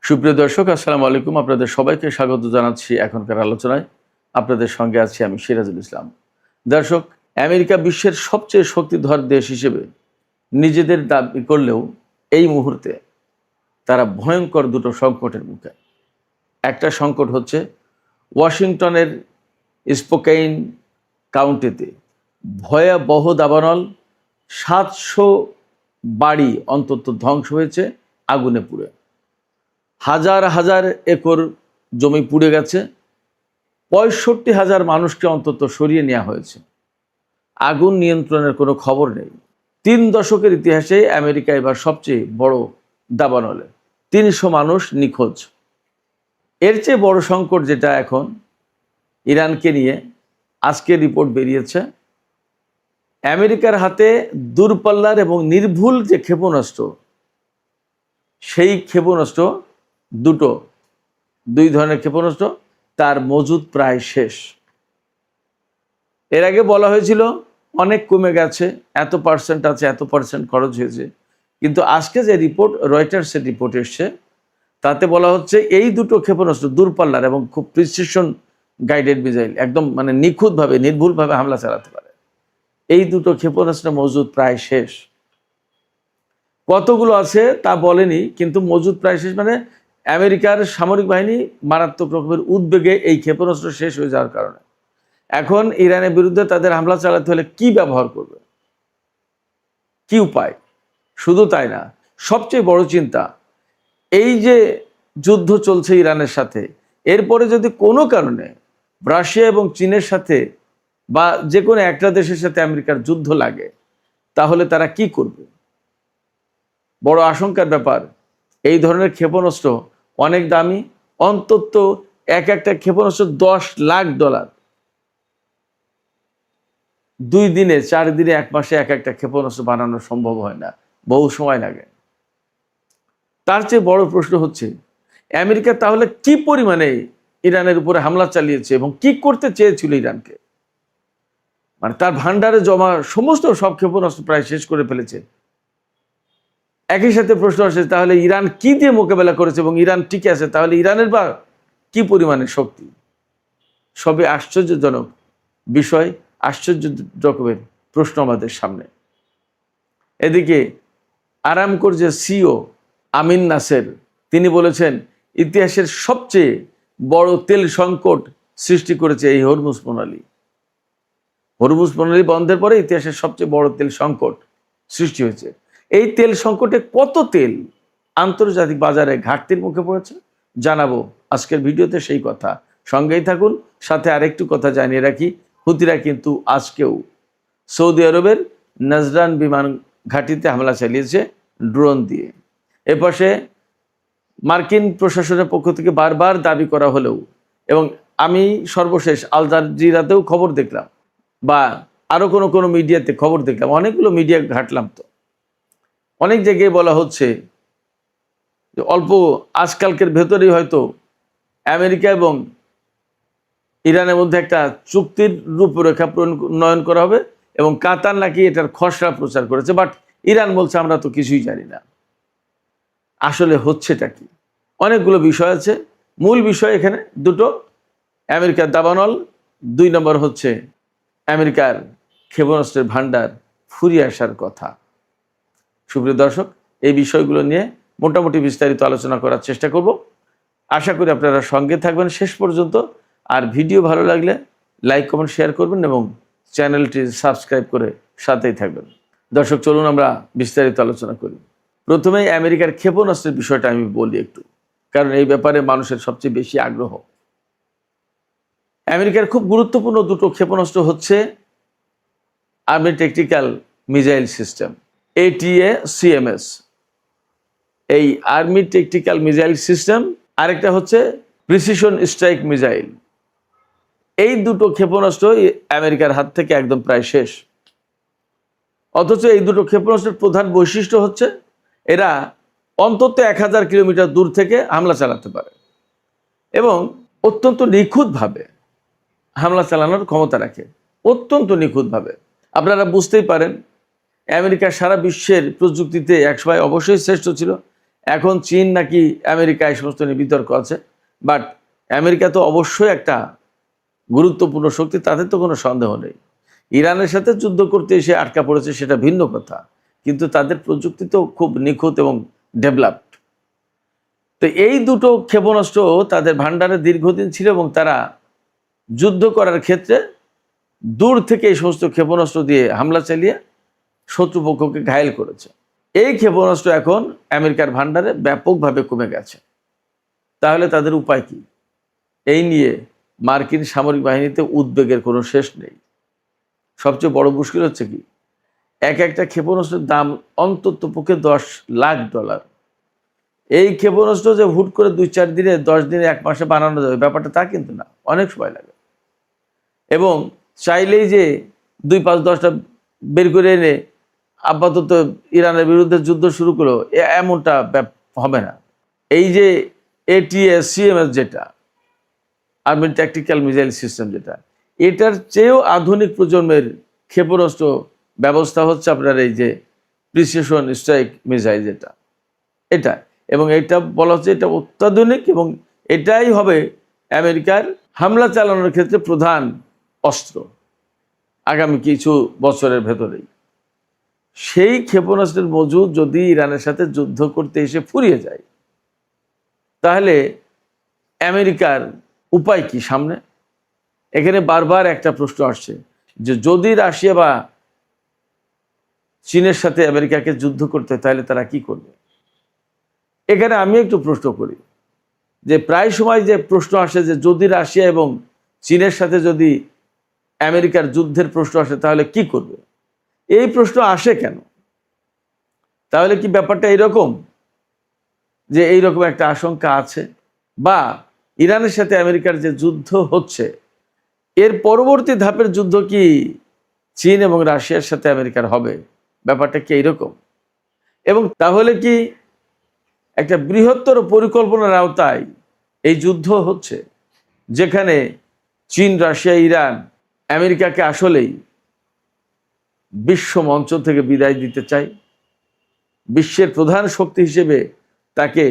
সুপ্রিয় দর্শক, আসসালামু আলাইকুম। আপনাদের সবাইকে স্বাগত জানাচ্ছি এখনকার আলোচনায়। আপনাদের সঙ্গে আছি আমি সিরাজুল ইসলাম। দর্শক, আমেরিকা বিশ্বের সবচেয়ে শক্তিধর দেশ হিসেবে নিজেদের দাবি করলেও এই মুহূর্তে তারা ভয়ঙ্কর দুটো সংকটের মুখে। একটা সংকট হচ্ছে ওয়াশিংটনের স্পোকেইন কাউন্টিতে ভয়াবহ দাবানল, 700 বাড়ি অন্তত ধ্বংস হয়েছে আগুনে পুড়ে। হাজার হাজার একর জমি পুড়ে গেছে, 65,000 মানুষকে অন্তত সরিয়ে নেওয়া হয়েছে। আগুন নিয়ন্ত্রণের কোনো খবর নেই। 3 দশকের ইতিহাসে আমেরিকা এবার সবচেয়ে বড় দাবানলে 300 মানুষ নিখোঁজ। এর চেয়ে বড় সংকট যেটা এখন ইরানকে নিয়ে, আজকে রিপোর্ট বেরিয়েছে আমেরিকার হাতে দূরপাল্লার এবং নির্ভুল যে ক্ষেপণাস্ত্র, সেই ক্ষেপণাস্ত্র দুই ধরনের ক্ষেপণাস্ত্র তার মজুদ প্রায় শেষ। এর আগে বলা হয়েছিল অনেক কমে গেছে, এত পার্সেন্ট আছে, এত পার্সেন্ট খরচ হয়েছে, কিন্তু আজকে যে রিপোর্ট, রয়টার্সের রিপোর্ট এসছে, তাতে বলা হচ্ছে এই দুটো ক্ষেপণাস্ত্র দূরপাল্লার এবং খুব প্রিসিশন গাইডেড মিসাইল, একদম মানে নিখুঁতভাবে নির্ভুলভাবে হামলা চালাতে পারে। এই দুটো ক্ষেপণাস্ত্র মজুদ প্রায় শেষ। কতগুলো আছে তা বলেনি, কিন্তু মজুদ প্রায় শেষ মানে আমেরিকার সামরিক বাহিনী মারাত্মক রকমের উদ্বেগে এই ক্ষেপণাস্ত্র শেষ হয়ে যাওয়ার কারণে। এখন ইরানের বিরুদ্ধে তাদের হামলা চালাতে হলে কি ব্যবহার করবে, কি উপায়? শুধু তাই না, সবচেয়ে বড় চিন্তা, এই যে যুদ্ধ চলছে ইরানের সাথে, এরপরে যদি কোনো কারণে রাশিয়া এবং চীনের সাথে বা যে কোনো একটা দেশের সাথে আমেরিকার যুদ্ধ লাগে, তাহলে তারা কি করবে? বড় আশঙ্কার ব্যাপার। এই ধরনের ক্ষেপণাস্ত্র অনেক দামি, অন্তত একটা ক্ষেপণাস্ত্র $10 লাখ। 2 দিনে, 4 দিনে, 1 মাসে একটা ক্ষেপণাস্ত্র বানানো সম্ভব হয় না, বহু সময় লাগে। তার চেয়ে বড় প্রশ্ন হচ্ছে আমেরিকা তাহলে কি পরিমাণে ইরানের উপরে হামলা চালিয়েছে এবং কি করতে চেয়েছিল ইরানকে? মানে তার ভান্ডারে জমা সমস্ত সব ক্ষেপণাস্ত্র প্রায় শেষ করে ফেলেছে। একই সাথে প্রশ্ন আসে, তাহলে ইরান কি দিয়ে মোকাবেলা করেছে এবং ইরান টিকে আছে, তাহলে ইরানের বা কি পরিমাণে শক্তি? সবই আশ্চর্যজনক বিষয়, আশ্চর্য রকমের প্রশ্ন আমাদের সামনে। এদিকে আরামকোর যে সিও আমিন নাসের, তিনি বলেছেন ইতিহাসের সবচেয়ে বড় তেল সংকট সৃষ্টি করেছে এই হরমুজ প্রণালী। হরমুজ প্রণালী বন্ধের পরে ইতিহাসের সবচেয়ে বড় তেল সংকট সৃষ্টি হয়েছে। এই তেল সংকটে কত তেল আন্তর্জাতিক বাজারে ঘাটতির মুখে পড়েছে জানাবো আজকের ভিডিওতে, সেই কথা। সঙ্গেই থাকুন। সাথে আরেকটু কথা জানিয়ে রাখি, হুতিরা কিন্তু আজকেও সৌদি আরবের নাজরান বিমান ঘাঁটিতে হামলা চালিয়েছে ড্রোন দিয়ে। এপাশে মার্কিন প্রশাসনের পক্ষ থেকে বারবার দাবি করা হলেও, এবং আমি সর্বশেষ আল জাজিরাতেও খবর দেখলাম, বা আরও কোনো মিডিয়াতে খবর দেখলাম, অনেকগুলো মিডিয়া ঘাটলাম, তো অনেক জায়গায় বলা হচ্ছে যে অল্প আজকালকের ভেতরেই হয়তো আমেরিকা এবং ইরানের মধ্যে একটা চুক্তির রূপরেখা প্রণয়ন করা হবে, এবং কাতার নাকি এটার খসড়া প্রচার করেছে। বাট ইরান বলছে আমরা তো কিছুই জানি না। আসলে হচ্ছেটা কি? অনেকগুলো বিষয় আছে, মূল বিষয় এখানে দুটো: আমেরিকার দাবানল, 2 নম্বর হচ্ছে আমেরিকার ক্ষেপণাস্ত্রের ভান্ডার ফুরিয়ে আসার কথা। সুপ্রিয় দর্শক, এই বিষয়গুলো নিয়ে মোটামুটি বিস্তারিত আলোচনা করার চেষ্টা করব। আশা করি আপনারা সঙ্গে থাকবেন শেষ পর্যন্ত। আর ভিডিও ভালো লাগলে লাইক, কমেন্ট, শেয়ার করবেন এবং চ্যানেলটি সাবস্ক্রাইব করে সাথেই থাকবেন। দর্শক, চলুন আমরা বিস্তারিত আলোচনা করি। প্রথমেই আমেরিকার ক্ষেপণাস্ত্রের বিষয়টা আমি বলি একটু, কারণ এই ব্যাপারে মানুষের সবচেয়ে বেশি আগ্রহ। আমেরিকার খুব গুরুত্বপূর্ণ দুটো ক্ষেপণাস্ত্র হচ্ছে army tactical missile system, ATACMS। এই আর্মি ট্যাকটিক্যাল মিসাইল সিস্টেম, আরেকটা হচ্ছে প্রিসিশন স্ট্রাইক মিসাইল। এই দুটো ক্ষেপণাস্ত্র আমেরিকার হাত থেকে একদম প্রায় শেষ। অথচ এই দুটো ক্ষেপণাস্ত্রের প্রধান বৈশিষ্ট্য হচ্ছে এরা অন্তত 1000 কিলোমিটার দূর থেকে হামলা চালাতে পারে এবং অত্যন্ত নিখুঁতভাবে হামলা চালানোর ক্ষমতা রাখে, অত্যন্ত নিখুঁতভাবে। আপনারা বুঝতেই পারেন আমেরিকা সারা বিশ্বের প্রযুক্তিতে একসময় অবশ্যই শ্রেষ্ঠ ছিল, এখন চীন নাকি আমেরিকা এই সমস্ত নিয়ে বিতর্ক আছে, বাট আমেরিকা তো অবশ্যই একটা গুরুত্বপূর্ণ শক্তি, তাদের তো কোনো সন্দেহ নেই। ইরানের সাথে যুদ্ধ করতে এসে আটকা পড়েছে সেটা ভিন্ন কথা, কিন্তু তাদের প্রযুক্তি তো খুব নিখুঁত এবং ডেভেলপড। তো এই দুটো ক্ষেপণাস্ত্র তাদের ভান্ডারে দীর্ঘদিন ছিল এবং তারা যুদ্ধ করার ক্ষেত্রে দূর থেকে এই সমস্ত ক্ষেপণাস্ত্র দিয়ে হামলা চালিয়ে শত্রুপক্ষকে ঘায়েল করেছে। এই ক্ষেপণাস্ত্র এখন আমেরিকার ভান্ডারে ব্যাপকভাবে কমে গেছে। তাহলে তাদের উপায় কি? এই নিয়ে মার্কিন সামরিক বাহিনীতে উদ্বেগের কোনো শেষ নেই। সবচেয়ে বড় মুশকিল হচ্ছে কি, একটা ক্ষেপণাস্ত্রের দাম অন্তত পক্ষে $10 লাখ। এই ক্ষেপণাস্ত্র যে হুট করে 2-4 দিনে, 10 দিনে, 1 মাসে বানানো যাবে ব্যাপারটা তা কিন্তু না, অনেক সময় লাগে। এবং চাইলেই যে 2-5-10টা বের করে এনে আপাতত ইরানের বিরুদ্ধে যুদ্ধ শুরু করলো এমনটা হবে না। এই যে ATACMS যেটা আর্মি ট্যাকটিক্যাল মিসাইল সিস্টেম, যেটা এটার চেয়েও আধুনিক প্রজন্মের ক্ষেপণাস্ত্র ব্যবস্থা হচ্ছে আপনার এই যে প্রিসিশন স্ট্রাইক মিসাইল যেটা, এটা। এবং এটা বলা হচ্ছে এটা অত্যাধুনিক এবং এটাই হবে আমেরিকার হামলা চালানোর ক্ষেত্রে প্রধান অস্ত্র আগামী কিছু বছরের ভেতরেই। সেই ক্ষেপণাস্ত্রের মজুদ যদি ইরানের সাথে যুদ্ধ করতে এসে ফুরিয়ে যায়, তাহলে আমেরিকার উপায় কি সামনে? এখানে বারবার একটা প্রশ্ন আসছে যে যদি রাশিয়া বা চীনের সাথে আমেরিকাকে যুদ্ধ করতে হয় তাহলে তারা কি করবে? এখানে আমি একটু প্রশ্ন করি যে প্রায় সময় যে প্রশ্ন আসে যে যদি রাশিয়া এবং চীনের সাথে যদি আমেরিকার যুদ্ধের প্রশ্ন আসে তাহলে কি করবে? এই প্রশ্ন আসে কেন? তাহলে কি ব্যাপারটা এইরকম যে এইরকম একটা আশঙ্কা আছে, বা ইরানের সাথে আমেরিকার যে যুদ্ধ হচ্ছে এর পরবর্তী ধাপের যুদ্ধ কি চীন এবং রাশিয়ার সাথে আমেরিকার হবে? ব্যাপারটা কি এইরকম? এবং তাহলে কি একটা বৃহত্তর পরিকল্পনার আওতায় এই যুদ্ধ হচ্ছে, যেখানে চীন, রাশিয়া, ইরান আমেরিকাকে আসলেই বিশ্ব মঞ্চ থেকে বিদায় দিতে চায়, বিশ্বের প্রধান শক্তি হিসেবে তাকে